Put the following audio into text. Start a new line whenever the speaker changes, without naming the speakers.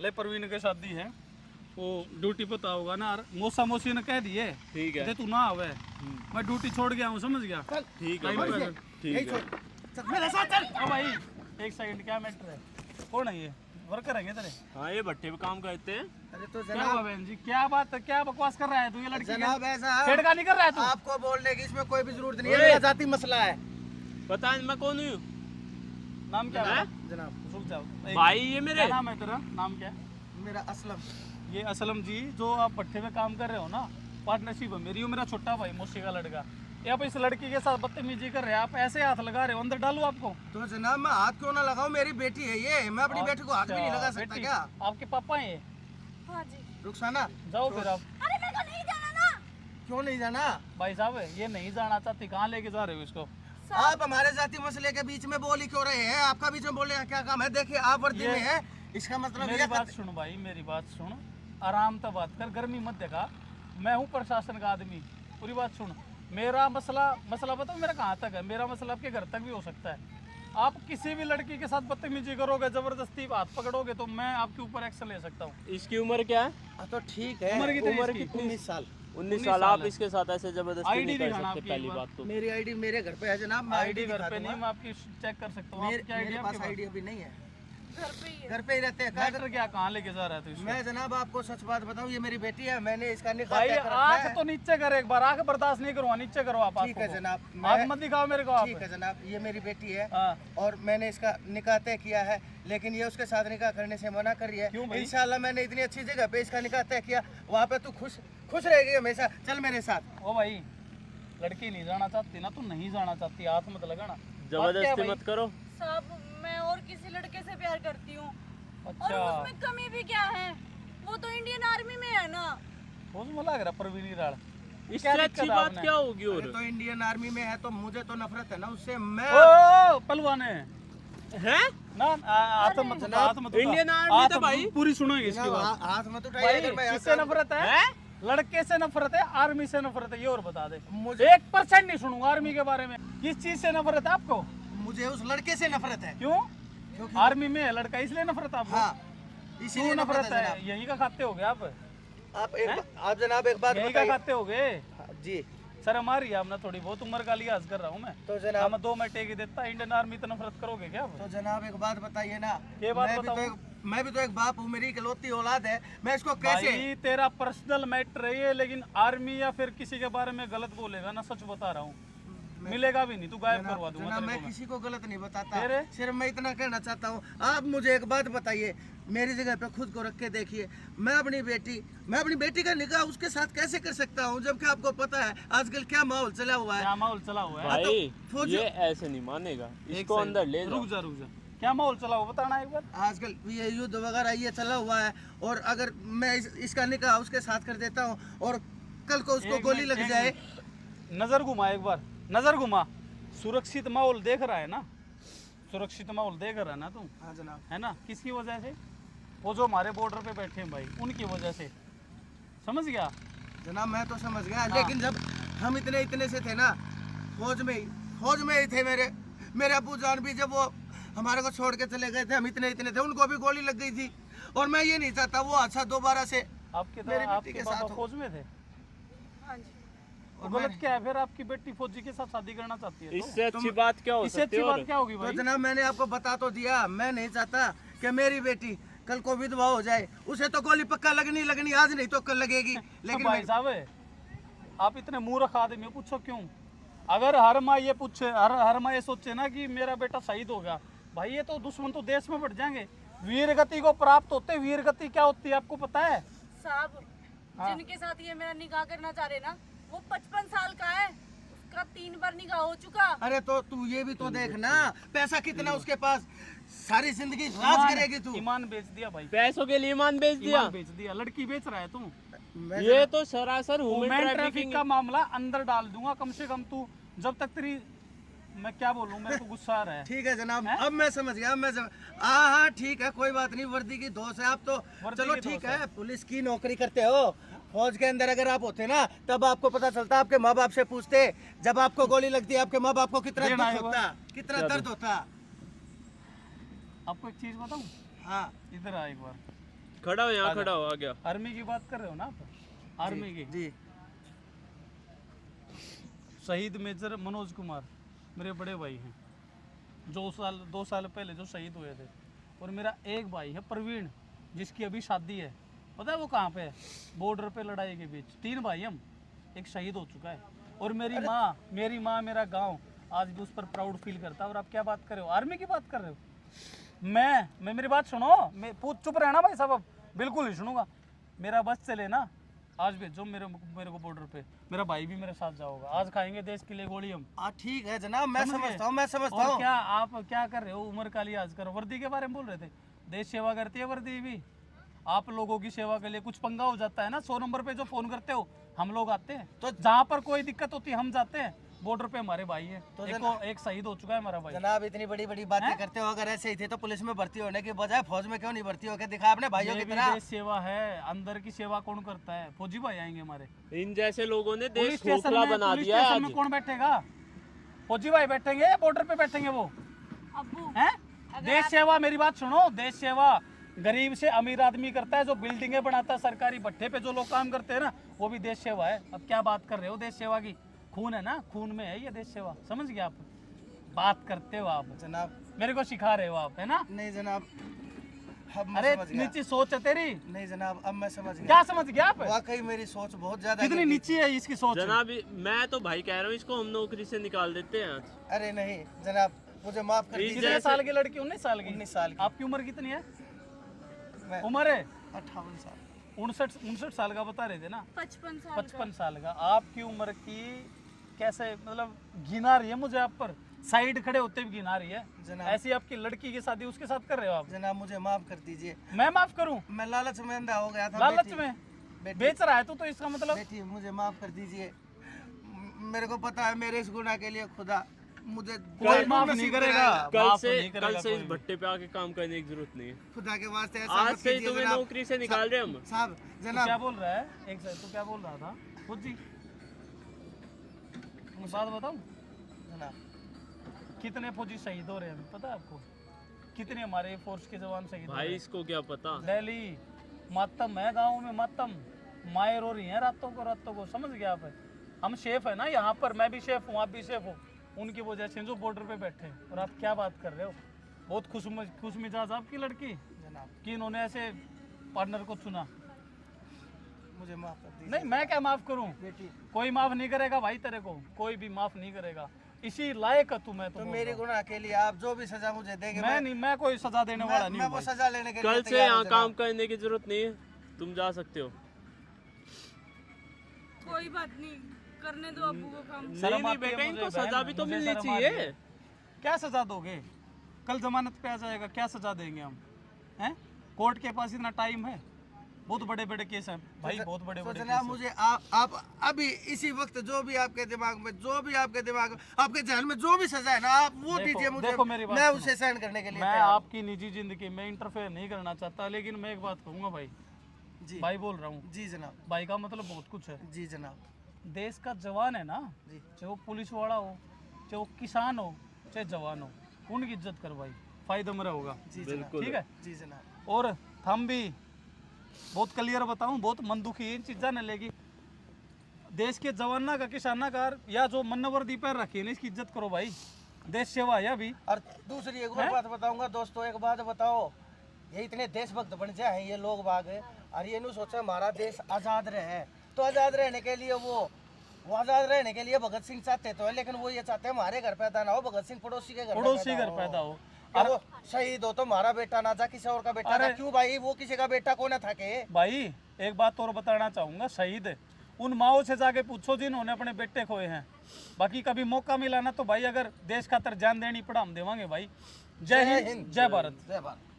ले परवीन के शादी है, वो ड्यूटी पता होगा ना, मौसा मौसी ने कह दिए
ठीक है,
तू ना आवे, मैं ड्यूटी छोड़ गया हूँ, समझ गया।
ठीक है भाई, ठीक है
मेरे साथ चल। ओ भाई एक सेकंड, क्या मैटर है? कौन है ये? वर्कर है तेरे?
हाँ, ये भट्टे पे काम करते हैं।
अरे तो
क्या हुआ बहन जी, क्या बात है, क्या बकवास कर रहा है तू? ये लड़की
जनाब ऐसा
छेड़खानी कर रहा है तू?
आपको बोलने की इसमें कोई भी जरूरत नहीं है, मेरा जाती मसला है।
पता है मैं कौन हूँ?
नाम क्या है
जनाब?
रुक जाओ
भाई ये मेरे
क्या नाम है तेरा? नाम क्या है?
मेरा असलम।
ये असलम जी, जो आप भट्टे में काम कर रहे हो ना, पार्टनरशिप है मेरी, वो मेरा छोटा भाई मौसी का लड़का। ये आप इस लड़की के साथ बदतमीजी कर रहे हैं, आप ऐसे हाथ लगा रहे हो, अंदर डालू आपको?
तो जनाब मैं हाथ क्यों ना लगाऊं, मेरी बेटी है ये, मैं अपनी बेटी को हाथ भी नहीं लगा सकता
बेटी,
क्या?
आपके पापा हैं ये?
हाँ जी।
रुखसाना
जाओ फिर आप।
अरे मेरे को नहीं जाना ना।
क्यों नहीं जाना?
भाई साहब ये नहीं जाना चाहती, कहाँ लेके जा रहे हो इसको?
आप हमारे जाति मसले के बीच में बोल ही क्यों रहे हैं? आपका बीच में बोलने का क्या काम है? देखिए आप वर्दी में है, इसका मतलब
मेरी बात सुन भाई, मेरी बात सुन, आराम से बात कर, गर्मी मत देखा। मैं हूँ प्रशासन का आदमी, पूरी बात सुन। मेरा मसला बताओ मेरा कहाँ तक है? मेरा मसला आपके घर तक भी हो सकता है। आप किसी भी लड़की के साथ बदतमीजी करोगे, जबरदस्ती हाथ पकड़ोगे, तो मैं आपके ऊपर एक्शन ले सकता हूँ।
इसकी उम्र क्या है?
तो ठीक है,
उम्र कितनी
उम्र
इसकी?
कितनी?
19 साल।
19 साल। आप इसके साथ ऐसे जबरदस्ती
आईडी
नहीं कर
दिखाना
सकते।
आपकी
पहली
एक
बात तो
मेरी आईडी मेरे घर पे है जनाब, मैं
आईडी घर
दिखा
पे नहीं,
दूंगा।
मैं आपकी चेक कर सकता हूँ।
मेरे
क्या आईडी
मेरे
आपके
पास आईडी अभी नहीं है,
घर पे ही है।
घर पे ही रहते हैं।
मैटर क्या, कहाँ लेके जा रहा है तू इसको?
मैं जनाब आपको सच बात बताऊं, ये मेरी बेटी है, मैंने इसका निकाह
भाई
तय कर रखा
आँख
है।
तो नीचे कर, एक बार आँख बर्दाश्त नहीं करूँगा, नीचे करो आप।
ठीक है जनाब,
आँख मत दिखाओ मेरे को आप।
ठीक है जनाब, ये मेरी बेटी है
हाँ।
और मैंने इसका निकाह तय किया है, लेकिन ये उसके साथ निकाह करने से मना कर रही है।
क्यों भाई?
इंशाल्लाह मैंने इतनी अच्छी जगह पे इसका निकाह तय किया, वहाँ पे तू खुश रहेगी हमेशा। चल मेरे साथ।
ओ भाई लड़की नहीं जाना चाहती ना, तू नहीं जाना चाहती, हाथ मत लगाना।
जबरदस्ती मत करो।
साहब मैं और किसी लड़के से प्यार करती हूँ, और
अच्छा
उसमें कमी भी क्या है? वो तो इंडियन आर्मी में है ना।
उसमें लग रहा परवीनी राल।
इससे अच्छी बात क्या होगी?
अरे
और
तो इंडियन आर्मी में है तो मुझे तो नफरत है ना उससे। मैं
ओ पलवाने
हैं?
ना हाथ मत उठा, हाथ मत उठा।
इंडियन आर्मी
हाथ
तो भाई
पूरी सुनोगे इसकी बात।
हाथ मत
भाई
उठाइए अगर मैं यहाँ
किससे
से-
नफरत है? लड़के से नफरत है, आर्मी से नफरत है, ये और बता दे।
मुझे
1% नहीं सुनूंगा आर्मी के बारे में। किस चीज से नफरत है आपको?
मुझे उस लड़के से नफरत है।
क्यों?
क्योंकि
आर्मी में है लड़का, इसलिए नफरत आपको?
हाँ
क्यों
इसीलिए
नफरत है?
जनाब।
यही का खाते हो गए आप?
आप जनाब एक बात
यही का
बताइए।
खाते हो गए?
हाँ, जी
सर हमारी आपने थोड़ी बहुत उम्र का लिहाज कर रहा हूँ मैं।
तो जनाब
हम 2 मिनट ही देता, इंडियन आर्मी तो नफरत करोगे क्या आप?
तो जनाब एक बात बताइए ना,
ये बात
मैं भी तो एक बाप हूँ, मेरी इकलौती औलाद है, मैं इसको कैसे?
भाई तेरा पर्सनल मैटर है ये, लेकिन आर्मी या फिर किसी के बारे में गलत बोलेगा ना, सच बता रहा हूँ, मिलेगा भी नहीं, तू गायब करवा दूंगा
जनाब
तेरे
मैं
को मैं।
किसी को गलत नहीं बताता,
तेरे?
सिर्फ मैं इतना कहना चाहता हूँ। आप मुझे एक बात बताइए, मेरी जगह पे खुद को रख के देखिए, मैं अपनी बेटी का निकाह उसके साथ कैसे कर सकता हूँ, जबकि आपको पता है आजकल क्या माहौल चला हुआ है।
क्या माहौल चला हुआ है?
भाई
फौजी-
ये ऐसे नहीं मानेगा,
एक
इसको
सेकंड,
अंदर ले
रुक
जाओ।
जा रुक जा, क्या माहौल चला हुआ बताना एक बार।
आजकल ये युद्ध वगैरह ये चला हुआ है, और अगर मैं इसका निकाह उसके साथ कर देता हूँ और कल को उसको
एक
गोली
मिनट,
लग
एक
जाए।
मिनट। नजर घुमा एक बार, नजर घुमा। सुरक्षित माहौल देख रहा है ना? सुरक्षित माहौल देख रहा है ना तुम?
हाँ जनाब।
है ना? किसकी वजह से? वो जो हमारे बॉर्डर पे बैठे हैं भाई, उनकी वजह से, समझ गया?
जनाब मैं तो समझ गया,
हाँ।
लेकिन जब हम इतने से थे ना, फौज में ही थे मेरे अब्बू जान भी, जब वो हमारे को छोड़ के चले गए थे, हम इतने थे, उनको भी गोली लग गई थी, और मैं ये नहीं चाहता वो हादसा दोबारा से
आपके
मेरी बेटी
आपके
के
पापा
साथ हो।
फौज में थे?
हाँ जी।
और गलत क्या है फिर? आपकी बेटी फौजी के साथ शादी करना चाहती है तो?
इससे अच्छी बात क्या हो
इससे
सकती
अच्छी
है?
बात क्या होगी
तो
भाई?
जनाब मैंने आपको बता तो दिया, मैं नहीं चाहता कि मेरी बेटी कल को विधवा हो जाए। उसे तो गोली पक्का लगनी आज नहीं तो कल लगेगी। लेकिन
भाई साहब आप इतने मूर्ख आदमी हो, पूछो क्यों? अगर हर माँ ये पूछे, हर माँ ये सोचे ना कि मेरा बेटा शहीद हो गया, भाई ये तो दुश्मन तो देश में बढ़ जाएंगे। वीर गति को प्राप्त होते, वीर गति क्या होती है आपको पता है?
साहब जिनके साथ ये मेरा निकाह करना चाह रहे ना, वो 55 साल का है, उसका 3 बार निकाह हो चुका।
अरे तो तू ये भी तो देख ना, पैसा कितना उसके पास, सारी जिंदगी राज करेगी तू।
ईमान बेच दिया भाई,
पैसों के लिए ईमान बेच दिया।
ईमान बेच दिया। लड़की बेच रहा है तू?
ये तो सरासर ह्यूमन
ह्यूमन
ट्रैफिकिंग
ट्रैफिक का मामला अंदर डाल दूंगा कम से कम। तू जब तक तेरी, मैं क्या बोलूं, मेरे को गुस्सा आ रहा है।
ठीक है जनाब, अब मैं समझ गया, हाँ ठीक है, कोई बात नहीं, वर्दी की दोष है। आप तो
वर्दी
चलो
की
ठीक
दोष
है, पुलिस की नौकरी करते हो, फौज के अंदर अगर आप होते ना, तब आपको पता चलता, आपके माँ बाप से पूछते, जब आपको गोली लगती है आपके माँ बाप को कितना
देना
दुख
है
होता, कितना दर्द होता।
आपको एक चीज बताऊं?
हाँ
इधर आ एक बार।
खड़ा हो, यहाँ खड़ा हो, आ गया।
आर्मी की बात कर रहे हो ना आप? आर्मी की।
जी
शहीद मेजर मनोज कुमार मेरे बड़े भाई हैं, 2 साल पहले जो शहीद हुए थे। और मेरा एक भाई है प्रवीण, जिसकी अभी शादी है। पता है वो कहाँ पे है? बॉर्डर पे लड़ाई के बीच। 3 भाई हम, एक शहीद हो चुका है। और मेरी माँ मेरा गांव आज भी उस पर प्राउड फील करता है। और आप क्या बात कर रहे हो? आर्मी की बात कर रहे हो? मैं मेरी बात सुनो, मैं चुप रहना भाई साहब, अब बिल्कुल नहीं सुनूंगा। मेरा बस चले ना, आज भेजो मेरे को बॉर्डर पे। मेरा भाई भी मेरे साथ जाओगा। आज खाएंगे देश के लिए गोली हम।
ठीक है जनाब, मैं
समझ गए?
समझता हूँ, मैं समझता
और
हूँ।
क्या आप क्या कर रहे हो? उम्र का लिहाज करो। वर्दी के बारे में बोल रहे थे, देश सेवा करती है वर्दी भी। आप लोगों की सेवा के लिए कुछ पंगा हो जाता है ना, 100 नंबर पे जो फोन करते हो हम लोग आते हैं। तो जहाँ पर कोई दिक्कत होती है हम जाते हैं। बॉर्डर पे हमारे भाई हैं,
तो
एक शहीद हो चुका है हमारा भाई।
जनाब इतनी बड़ी बड़ी बातें करते हो, अगर ऐसे ही थे तो पुलिस में भर्ती होने की बजाय फौज में क्यों नहीं भर्ती होकर दिखा अपने भाइयों की
ये भी
तरह?
देश सेवा है। अंदर की सेवा कौन करता है? फौजी भाई आएंगे हमारे।
इन जैसे लोगों ने
पुलिस
देश
स्टेशन
खोखला
में
बना
पुलिस
दिया है
स्टेशन
आज।
में कौन बैठेगा? फौजी भाई बैठेंगे या बॉर्डर पे बैठेंगे वो?
अब्बू
हैं? देश सेवा, मेरी बात सुनो, देश सेवा गरीब से अमीर आदमी करता है, जो बिल्डिंगें बनाता है, सरकारी भट्टे पे जो लोग काम करते हैं ना, वो भी देश सेवा है। अब क्या बात कर रहे हो देश सेवा की? खून है ना, खून में है ये देश सेवा। समझ गए आप? बात करते हो आप,
जनाब
मेरे को सिखा रहे हो आप, है ना?
नहीं जनाब, अब मैं
अरे
समझ गया।
नीची सोच है तेरी।
नहीं जनाब, अब मैं समझ गया।
क्या समझ गया आप?
वाकई मेरी सोच बहुत ज्यादा
कितनी नीची है इसकी सोच?
जनाब मैं तो भाई कह रहा हूँ, इसको हम नौकरी से निकाल देते हैं आज।
अरे नहीं जनाब, मुझे माफ कर दीजिए।
कितने साल की लड़की? 19 साल की।
19 साल की।
आपकी उम्र कितनी है?
मैं
उम्र है
58 साल।
59 साल का बता रहे थे ना?
55 साल
55 साल का। आपकी उम्र की कैसे मतलब घिना रही है मुझे आप पर। साइड खड़े होते भी घिना रही है।
जनाब।
ऐसी आपकी लड़की की शादी उसके साथ कर रहे हो आप?
जनाब मुझे माफ कर दीजिए,
मैं माफ करूं?
मैं लालच में अंधा हो गया था।
लालच
बेटी,
में
बेटी,
बेच रहा है तो इसका मतलब?
बेटी मुझे माफ कर दीजिए। मेरे को पता है मेरे इस गुनाह के लिए खुदा मुझे
कोई माफ नहीं करेगा।
कल
माफ
से
नहीं करेगा
इस
कोई भी।
भट्टे पे आके काम करने की जरूरत नहीं है।
खुदा के वास्ते ऐसा
आज
मत
से ही
कीजिए
तुम्हें
जनाब।
नौकरी से निकाल रहे हम।
साहब
तू क्या
जनाब,
बोल रहा है? एक सेकंड, तू क्या बोल रहा था खुद जी? मैं बात बताऊं?
जनाब
कितने फौजी शहीद हो रहे हैं पता है आपको? कितने हमारे फोर्स के जवान शहीद हो रहे
भाई
हैं?
इसको क्या पता।
दिल्ली मातम है, गाँव में मातम, मायर हो रही है रातों को। समझ गया आप? हम शेफ है ना यहाँ पर, मैं भी शेफ हूँ, आप भी शेफ हो। उनकी वजह से जो बॉर्डर पे बैठे हैं। और आप क्या बात कर रहे हो? बहुत खुश मिजाज आपकी लड़की
जनाब
कि इन्होंने ऐसे पार्टनर को चुना।
मुझे माफ कर दीजिए।
नहीं, मैं क्या माफ करूँ?
बेटी
कोई माफ नहीं करेगा भाई, तेरे को कोई भी माफ नहीं करेगा। इसी लायक है तू। मैं तो
तो
बोल
मेरे
रहा हूँ।
गुनाह के लिए आप जो भी सजा मुझे देंगे
मैं कोई सजा देने वाला नहीं
मैं
हूँ
वो
भाई।
सजा लेने के लिए
कल से
तैयार हूँ
यहाँ
जनाब।
काम करने की जरूरत नहीं है, तुम जा सकते हो।
कोई बात नहीं, करने दो अब्बू को काम।
शर्म
नहीं
आती है
बेटा,
मुझे
इनको
बहन,
सजा भी तो
मुझे
मिलनी
शर्म आ रही है।
चाहिए।
क्या सजा दोगे? कल जमानत पे आ जाएगा, क्या सजा देंगे हम? हैं? कोर्ट के पास इतना टाइम है? बहुत बड़े बड़े केस हैं भाई, बहुत बड़े
तो
बड़े
जनाब
केस
मुझे आप अभी इसी वक्त जो भी आपके दिमाग में आपके जहन में जो भी सजा है ना, आप वो
देखो-
दीजिए मुझे।
देखो मेरी बात
मैं
सुनो।
उसे सहन करने के लिए
मैं
तैयार हूँ।
आपकी निजी जिंदगी में इंटरफेयर नहीं करना चाहता, लेकिन मैं एक बात कहूँगा भाई।
जी
भाई बोल रहा हूँ,
जी जनाब,
भाई का मतलब बहुत कुछ है।
जी जनाब,
देश का जवान है ना,
जी
चाहे वो पुलिस वाला हो, चाहे वो किसान हो, चाहे जवान हो, उनकी इज्जत कर भाई, फायदा में होगा।
जी
बिल्कुल।
जनाब,
ठीक है?
जी जनाब।
और हम भी बहुत क्लियर बताऊं, बहुत मन दुखी है इन चीज़ा ने लेगी। देश के जवाना का, किसाना का, या जो मन्नवर्दी पर रखी है ना, इसकी इज्जत करो भाई। देश सेवा है अभी।
और दूसरी एक और बात बताऊंगा दोस्तों, एक बात बताओ, ये इतने देशभक्त बन जाए ये लोग बाग, और ये नहीं सोचे हमारा देश आज़ाद रहे, तो आज़ाद रहने के लिए वो आज़ाद रहने के लिए भगत सिंह चाहते तो है, लेकिन वो ये चाहते हैं हमारे घर पैदा ना हो, भगत सिंह पड़ोसी के घर
पैदा हो।
और वो शहीद हो तो हमारा बेटा ना जा, किसी और का बेटा ना। क्यों भाई, वो किसी का बेटा को ना था के?
भाई एक बात और बताना चाहूंगा, शहीद उन माओ से जाके पूछो जिन्होंने अपने बेटे खोए हैं। बाकी कभी मौका मिला ना तो भाई, अगर देश खातर जान देनी पड़ा हम देवांगे भाई। जय हिंद, जय भारत।
जय भारत।